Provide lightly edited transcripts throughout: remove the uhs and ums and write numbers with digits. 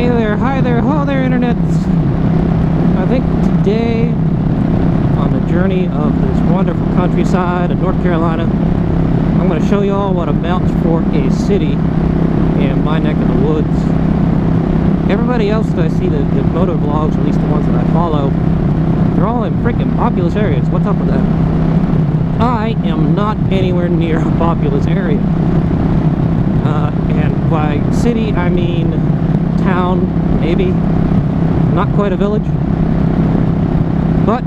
Hey there, hi there, ho there, internets! I think today, on the journey of this wonderful countryside of North Carolina, I'm going to show you all what amounts for a city in my neck of the woods. Everybody else that I see, the moto vlogs, or at least the ones that I follow, they're all in freaking populous areas. What's up with that? I am not anywhere near a populous area. And by city, I mean town, maybe. Not quite a village. But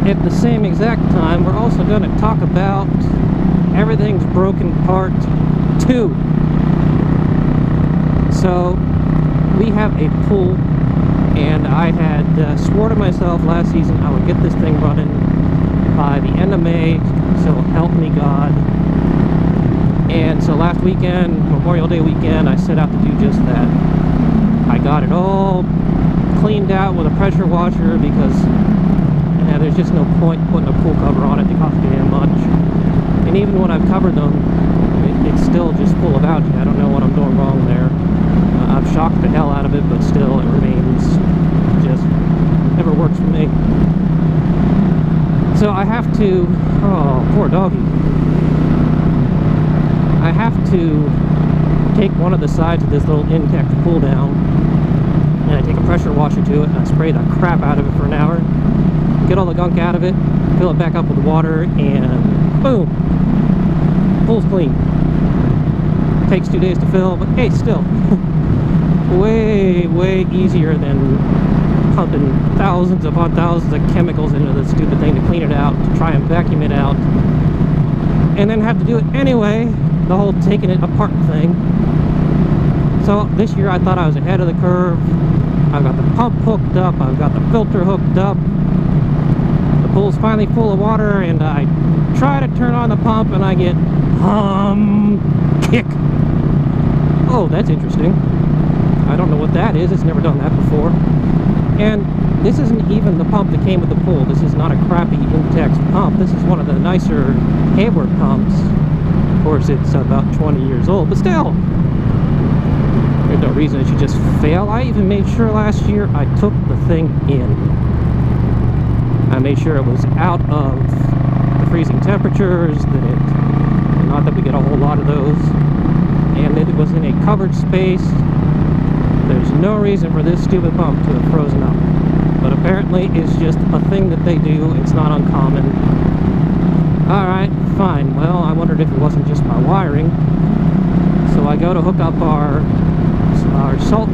at the same exact time, we're also going to talk about Everything's Broken Part 2. So, we have a pool, and I had swore to myself last season I would get this thing running by the end of May, so help me God. And so last weekend, Memorial Day weekend, I set out to do just that. I got it all cleaned out with a pressure washer because there's just no point putting a pool cover on it. They cost me damn much. And even when I've covered them, it's still just full of algae. I don't know what I'm doing wrong there. I've shocked the hell out of it, but still it remains just never works for me. So I have to, oh, poor doggy. I have to take one of the sides of this little Intex pull down, and I take a pressure washer to it, and I spray the crap out of it for an hour, get all the gunk out of it, fill it back up with water, and boom, pool's clean. Takes 2 days to fill, but hey, still, way easier than pumping thousands upon thousands of chemicals into this stupid thing to clean it out, to try and vacuum it out, and then have to do it anyway, the whole taking it apart thing. So this year I thought I was ahead of the curve. I've got the pump hooked up, I've got the filter hooked up, the pool's finally full of water, and I try to turn on the pump and I get kick. Oh, that's interesting. I don't know what that is, it's never done that before. And this isn't even the pump that came with the pool. This is not a crappy Intex pump. This is one of the nicer Hayward pumps. Of course, it's about 20 years old, but still, there's no reason it should just fail. I even made sure last year I took the thing in. I made sure it was out of the freezing temperatures, not that we get a whole lot of those, and that it was in a covered space. There's no reason for this stupid pump to have frozen up. But apparently it's just a thing that they do. It's not uncommon. Alright, fine. Well, I wondered if it wasn't just my wiring. So I go to hook up our salt,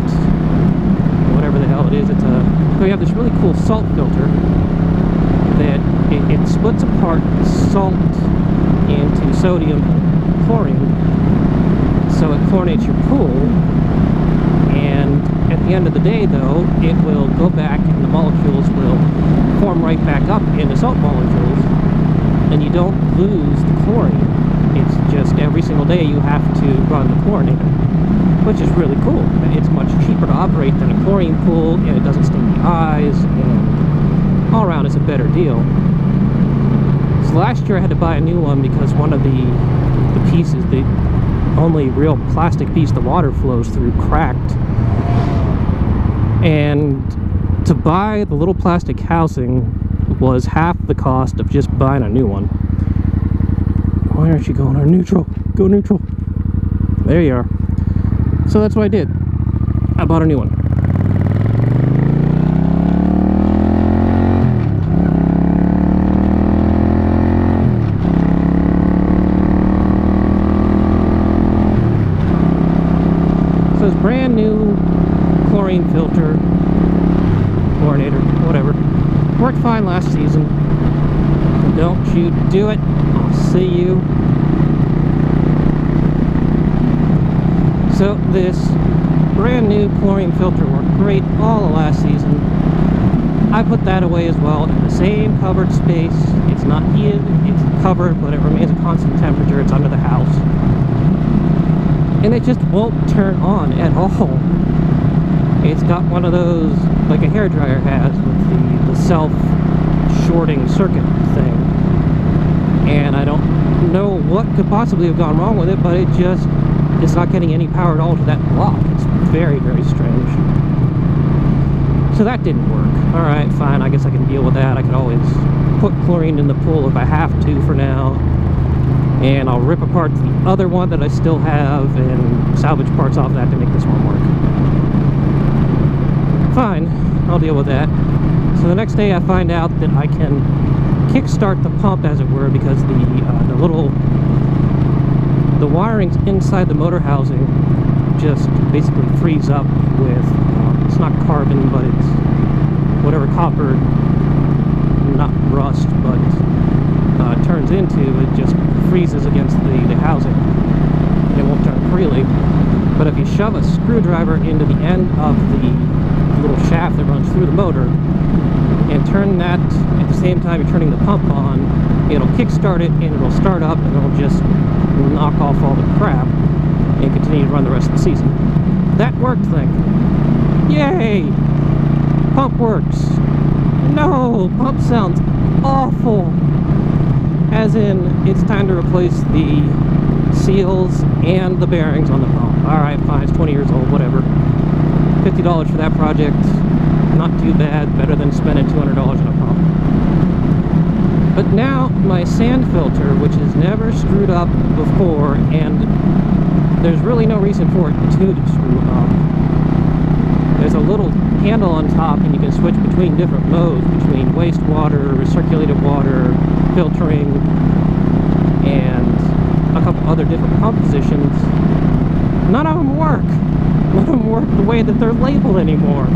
whatever the hell it is. So we have this really cool salt filter that it splits apart salt into sodium and chlorine. So it chlorinates your pool. And at the end of the day, though, it will go back and the molecules will form right back up into salt molecules, and you don't lose the chlorine. It's just every single day you have to run the chlorinator, which is really cool. It's much cheaper to operate than a chlorine pool, and it doesn't sting the eyes, and all around it's a better deal. So last year I had to buy a new one because one of the pieces, the only real plastic piece the water flows through, cracked. And to buy the little plastic housing was half the cost of just buying a new one. Why aren't you going on neutral? Go neutral. There you are. So that's what I did. I bought a new one. So it's brand new chlorine filter, chlorinator, whatever. Worked fine last season. Don't you do it. I'll see you. So this brand new chlorine filter worked great all of last season. I put that away as well in the same covered space. It's not heated, it's covered, but it remains a constant temperature. It's under the house. And it just won't turn on at all. It's got one of those, like a hairdryer has, with the self-shorting circuit thing. And I don't know what could possibly have gone wrong with it, but it's not getting any power at all to that block. It's very, very strange. So that didn't work. Alright, fine, I guess I can deal with that. I could always put chlorine in the pool if I have to for now. And I'll rip apart the other one that I still have and salvage parts off that to make this one work. Fine, I'll deal with that. So the next day I find out that I can kickstart the pump, as it were, because the wirings inside the motor housing just basically freeze up with, it's not carbon, but it's whatever copper, not rust, but turns into, it just freezes against the housing. It won't turn freely. But if you shove a screwdriver into the end of the little shaft that runs through the motor and turn that at the same time you're turning the pump on, it'll kickstart it and it'll start up and it'll just knock off all the crap and continue to run the rest of the season. That worked, thing. Yay! Pump works. No! Pump sounds awful. As in, it's time to replace the seals and the bearings on the pump. Alright, fine, it's 20 years old, whatever. $50 for that project. Not too bad, better than spending $200 on a pump. But now, my sand filter, which has never screwed up before, and there's really no reason for it to screw up. There's a little handle on top, and you can switch between different modes, between wastewater, recirculated water, filtering, and a couple other different pump positions. None of them work. None of them work the way that they're labeled anymore.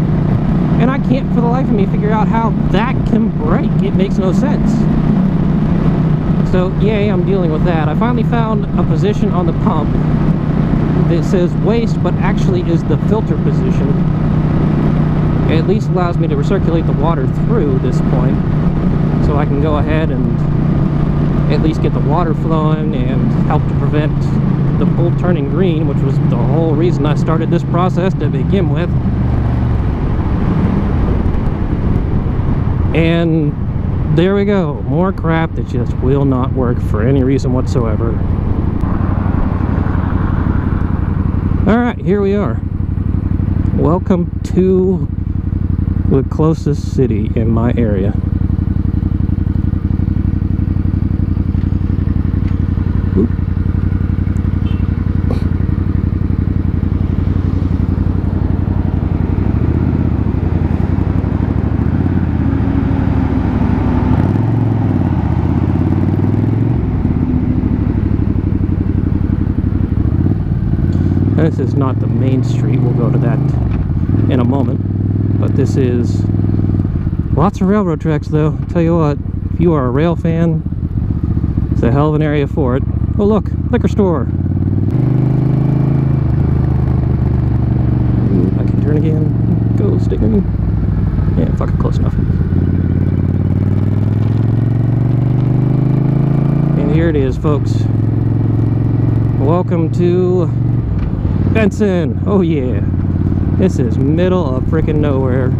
And I can't for the life of me figure out how that can break. It makes no sense. So, yay, I'm dealing with that. I finally found a position on the pump that says waste, but actually is the filter position. It at least allows me to recirculate the water through this point, so I can go ahead and at least get the water flowing and help to prevent the pool turning green, which was the whole reason I started this process to begin with. And there we go, more crap that just will not work for any reason whatsoever. Alright, here we are. Welcome to the closest city in my area. Oop. This is not the main street, we'll go to that in a moment, but this is lots of railroad tracks though. I'll tell you what, if you are a rail fan, it's a hell of an area for it. Oh look, liquor store. Ooh, I can turn again. Go, sticker. Yeah, fucking close enough. And here it is, folks. Welcome to Benson. Oh yeah, this is middle of frickin' nowhere.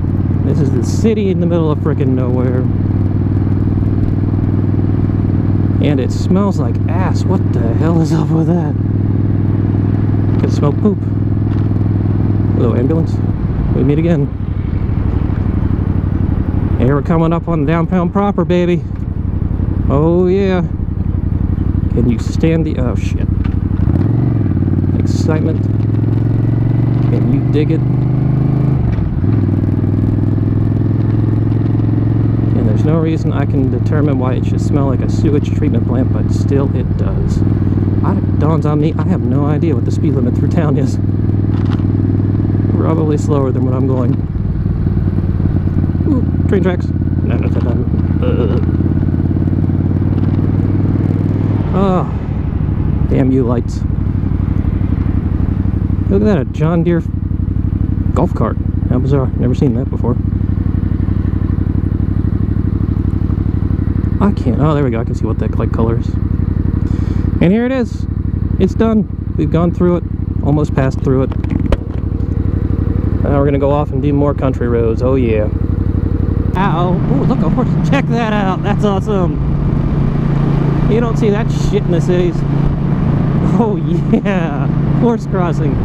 This is the city in the middle of frickin' nowhere, and it smells like ass. What the hell is up with that? I can smell poop. Hello, ambulance. We meet again. Here we're coming up on downtown proper, baby. Oh yeah. Can you stand the oh shit excitement? Can you dig it? And there's no reason I can determine why it should smell like a sewage treatment plant, but still it does. It dawns on me, I have no idea what the speed limit through town is. Probably slower than what I'm going. Ooh, train tracks. No. Oh, damn you lights. Look at that, a John Deere golf cart. How bizarre. Never seen that before. I can't. Oh, there we go. I can see what that like color is. And here it is. It's done. We've gone through it. Almost passed through it. Now we're going to go off and do more country roads. Oh, yeah. Ow. Oh, look, a horse. Check that out. That's awesome. You don't see that shit in the cities. Oh, yeah. Horse crossing.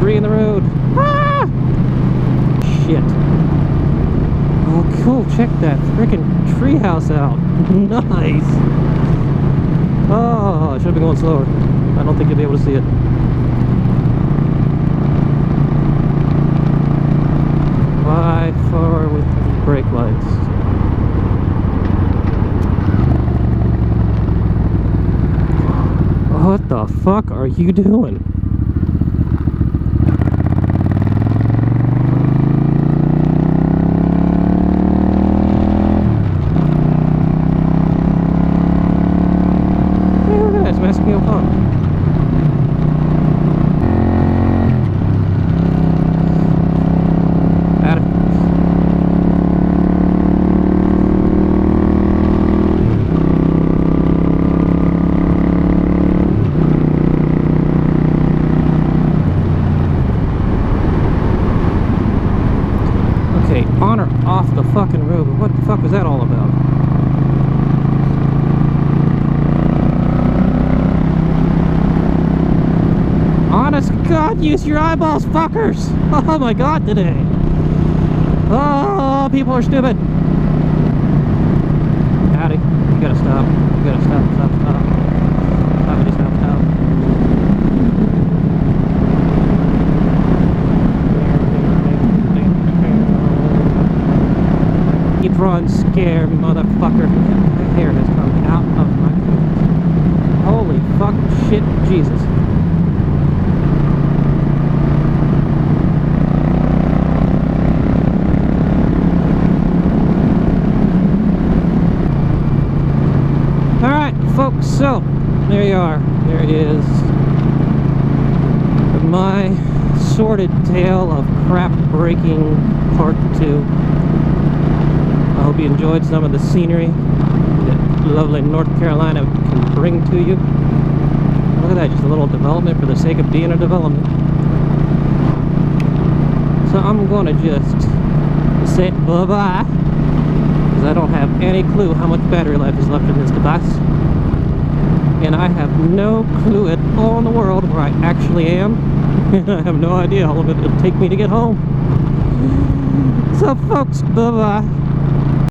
Debris in the road. Ah! Shit. Oh, cool. Check that freaking treehouse out. Nice. Oh, I should have been going slower. I don't think you'll be able to see it. Fly forward with brake lights. What the fuck are you doing? Hey, look at that, it's Massapequa Pond. Got it. Okay, on or off the fucking road. What the fuck was that all about? Honest to God, use your eyeballs, fuckers! Oh my God, today! Oh, people are stupid! Howdy, you gotta stop. You gotta stop, stop, stop. Stoppity, stop, stop. Keep run, scare, motherfucker. My hair has come out of my coat. Holy fuck, shit, Jesus. Alright, folks, so there you are. There is my sordid tale of crap breaking part 2. I hope you enjoyed some of the scenery that lovely North Carolina can bring to you. Look at that, just a little development for the sake of being a development. So I'm going to just say bye-bye, because I don't have any clue how much battery life is left in this device. And I have no clue at all in the world where I actually am. I have no idea how long it'll take me to get home. So folks, bye-bye.